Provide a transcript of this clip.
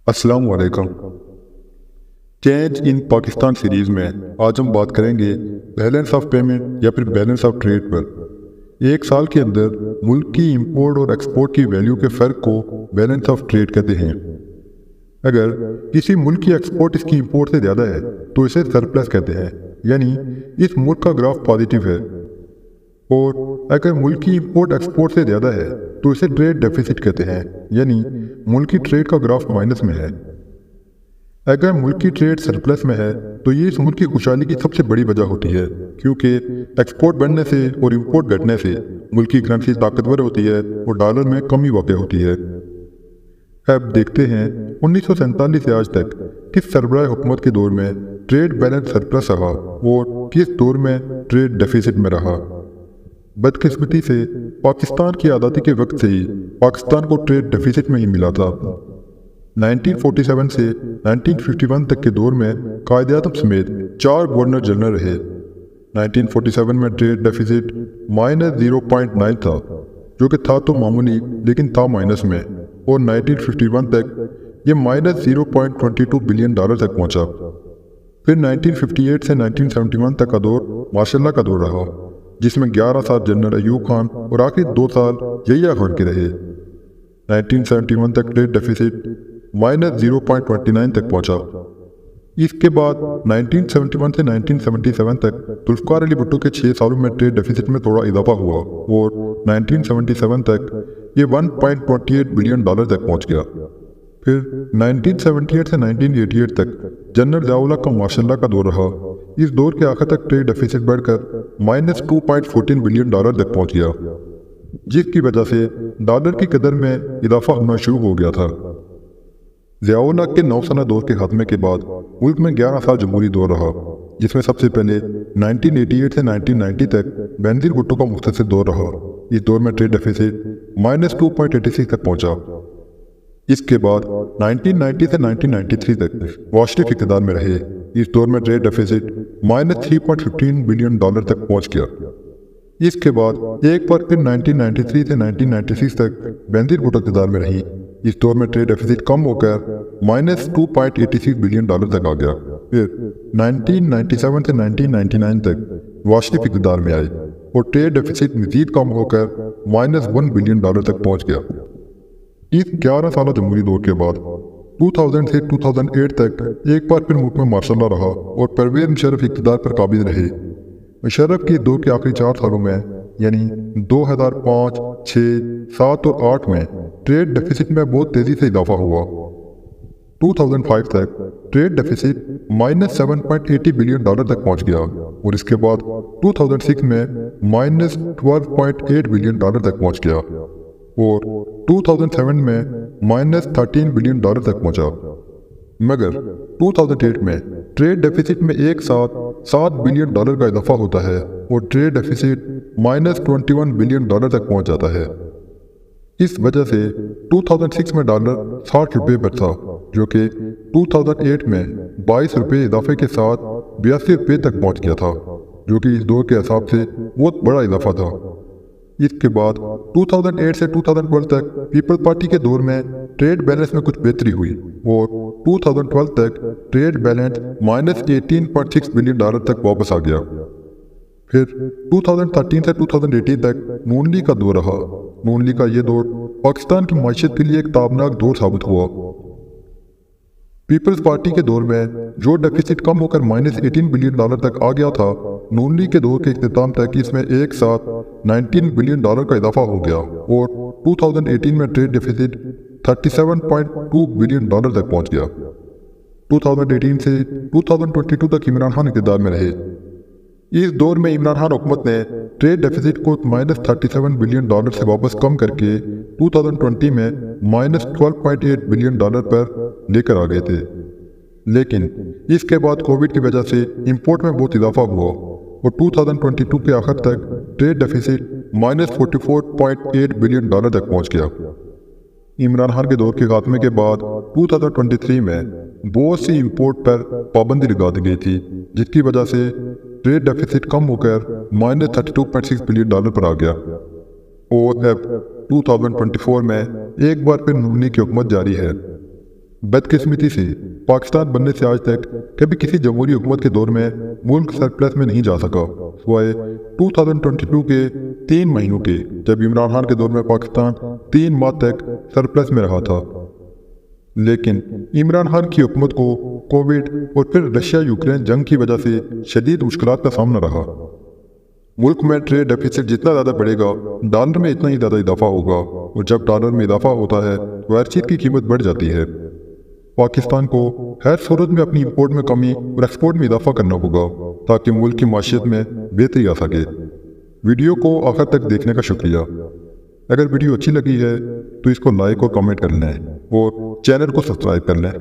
अस्सलाम वालेकुम। Change in Pakistan series में आज हम बात करेंगे बैलेंस ऑफ पेमेंट या फिर बैलेंस ऑफ ट्रेड पर। एक साल के अंदर मुल्क की इंपोर्ट और एक्सपोर्ट की वैल्यू के फ़र्क को बैलेंस ऑफ ट्रेड कहते हैं। अगर किसी मुल्क की एक्सपोर्ट इसकी इंपोर्ट से ज़्यादा है तो इसे सरप्लस कहते हैं, यानी इस मुल्क का ग्राफ पॉजिटिव है। और अगर मुल्क की इंपोर्ट एक्सपोर्ट से ज़्यादा है तो इसे ट्रेड डेफिसिट कहते हैं, यानी मुल्क की ट्रेड का ग्राफ माइनस में है। अगर मुल्क की ट्रेड सरप्लस में है तो ये इस मुल्क की खुशहाली की सबसे बड़ी वजह होती है, क्योंकि एक्सपोर्ट बढ़ने से और इंपोर्ट घटने से मुल्क की करेंसी ताकतवर होती है और डॉलर में कमी वाक़ होती है। अब देखते हैं 1947 से आज तक किस सरबराह हुकूमत के दौर में ट्रेड बैलेंस सरप्लस रहा और किस दौर में ट्रेड डेफिसिट में रहा। बदकिस्मती से पाकिस्तान की आज़ादी के वक्त से ही पाकिस्तान को ट्रेड डेफिसिट में ही मिला था। 1947 से 1951 तक के दौर में कायदे-ए-आज़म समेत 4 गवर्नर जनरल रहे। 1947 में ट्रेड डेफिसिट -0.9 था, जो कि था तो मामूली लेकिन था माइनस में, और 1951 तक ये -0.22 बिलियन डॉलर तक पहुंचा। फिर 1958 से 1971 तक का दौर मार्शल का दौर रहा, जिसमें 11 साल जनरल अयूब खान और आखिरी 2 साल यहिया खान के रहे। 1971 तक ट्रेड डेफिसिट -0.29 तक पहुंचा। इसके बाद 1971 से 1977 तक जुल्फ़िकार अली भुट्टो के 6 सालों में ट्रेड डेफिसिट में थोड़ा इजाफा हुआ और 1977 तक ये 1.28 बिलियन डॉलर तक पहुंच गया। फिर 1978 से 1988 तक जनरल ज़िया-उल हक का मार्शल का दौर रहा। इस दौर के आखिर तक ट्रेड डेफिसिट बढ़कर -2.14 बिलियन डॉलर तक पहुंच गया, जिसकी वजह से डॉलर की कदर में इजाफा होना शुरू हो गया था। ज़िया-उल हक के 9 साल दौर के खात्मे के बाद मुल्क में 11 साल जमहूरी दौर रहा, जिसमें सबसे पहले 1988 से 1990 तक बेनज़ीर भुट्टो का मुख्तसर दौर रहा। इस दौर में ट्रेड डेफिसिट -2.86 तक पहुंचा। इसके बाद 1990 से 1993 तक वाशरिफ इक़्तिदार में रहे। इस दौर में ट्रेड डेफिसिट -3.15 बिलियन डॉलर तक पहुंच गया। इसके बाद एक बार फिर 1993 से 1996 तक बेनज़ीर भुट्टो इक़्तिदार में रही। इस दौर में ट्रेड डेफिसिट कम होकर -2.86 बिलियन डॉलर तक आ गया। फिर 1997 से 1999 तक वाशरिफ इक़्तिदार में आए और ट्रेड डेफिसिट मज़ीद कम होकर -1 बिलियन डॉलर तक पहुंच गया। इस 11 साल जमहूरी दौर के बाद 2000 से 2008 तक एक बार फिर मुल्क में मार्शल रहा और परवेज़ मुशर्रफ इक़्तिदार पर काबिज रहे। मुशर्रफ के दौर के आखिरी 4 सालों में, यानी 2005, 6, 7 और 8 में ट्रेड डेफिसिट में बहुत तेज़ी से इजाफा हुआ। 2005 तक ट्रेड डेफिसिट -7.80 बिलियन डॉलर तक पहुंच गया और इसके बाद 2006 में -12.8 बिलियन डॉलर तक पहुंच गया और 2007 में -13 बिलियन डॉलर तक पहुंचा। मगर 2008 में ट्रेड डेफिसिट में एक साथ 7 बिलियन डॉलर का इजाफा होता है और ट्रेड डेफिसिट -21 बिलियन डॉलर तक पहुंच जाता है। इस वजह से 2006 में डॉलर 60 रुपये पर था, जो कि 2008 में 22 रुपये इजाफे के साथ 82 रुपये तक पहुंच गया था, जो कि इस दौर के हिसाब से बहुत बड़ा इजाफा था। इसके बाद 2008 से 2012 तक पीपल्स पार्टी के दौर में ट्रेड बैलेंस में कुछ बेहतरी हुई और 2012 तक ट्रेड बैलेंस -18.6 बिलियन डॉलर तक वापस आ गया। फिर 2013 से 2018 तक नून लीग का दौर रहा। नून लीग का ये दौर पाकिस्तान की मईशत के लिए एक ताबनाक दौर साबित हुआ। पीपल्स पार्टी के दौर में जो डेफिसिट कम होकर -18 बिलियन डॉलर तक आ गया था, नून लीग के दौर के इख्तिताम तक इसमें एक साथ 19 बिलियन डॉलर का इजाफा हो गया और 2018 में ट्रेड डेफिसिट 37.2 बिलियन डॉलर तक पहुंच गया। 2018 से 2022 तक इमरान खान इक़्तिदार में रहे। इस दौर में इमरान खान हुकूमत ने ट्रेड डेफिसिट को -37 बिलियन डॉलर से वापस कम करके 2020 में -12.8 बिलियन डॉलर पर लेकर आ गए थे। लेकिन इसके बाद कोविड की वजह से इंपोर्ट में बहुत इजाफा हुआ और 2022 के आखिर तक ट्रेड डेफिसिट -44.8 बिलियन डॉलर तक पहुंच गया। इमरान खान के दौर के खात्मे के बाद 2023 में बहुत सी इंपोर्ट पर पाबंदी लगा दी गई थी, जिसकी वजह से ट्रेड डेफिसिट कम होकर -32.6 बिलियन डॉलर पर आ गया और अब 2024 में एक बार फिर नूनी की हुकूमत जारी है। बदकिस्मती से पाकिस्तान बनने से आज तक कभी किसी जमहूरी हुकूमत के दौर में मुल्क सरप्लस में नहीं जा सका, सिवाय 2022 के 3 महीनों के, जब इमरान खान के दौर में पाकिस्तान 3 माह तक सरप्लस में रहा था। लेकिन इमरान खान की हुकूमत को कोविड और फिर रशिया यूक्रेन जंग की वजह से शदीद मुश्किलात का सामना रहा। मुल्क में ट्रेड डेफिसिट जितना ज़्यादा बढ़ेगा, डॉलर में इतना ही ज़्यादा इजाफा होगा, और जब डॉलर में इजाफा होता है तो हर चीज़ की कीमत बढ़ जाती है। पाकिस्तान को हर सूरत में अपनी इंपोर्ट में कमी और एक्सपोर्ट में इजाफा करना होगा ताकि मुल्क की माशियत में बेहतरी आ सके। वीडियो को आखिर तक देखने का शुक्रिया। अगर वीडियो अच्छी लगी है तो इसको लाइक और कमेंट कर लें और चैनल को सब्सक्राइब कर लें।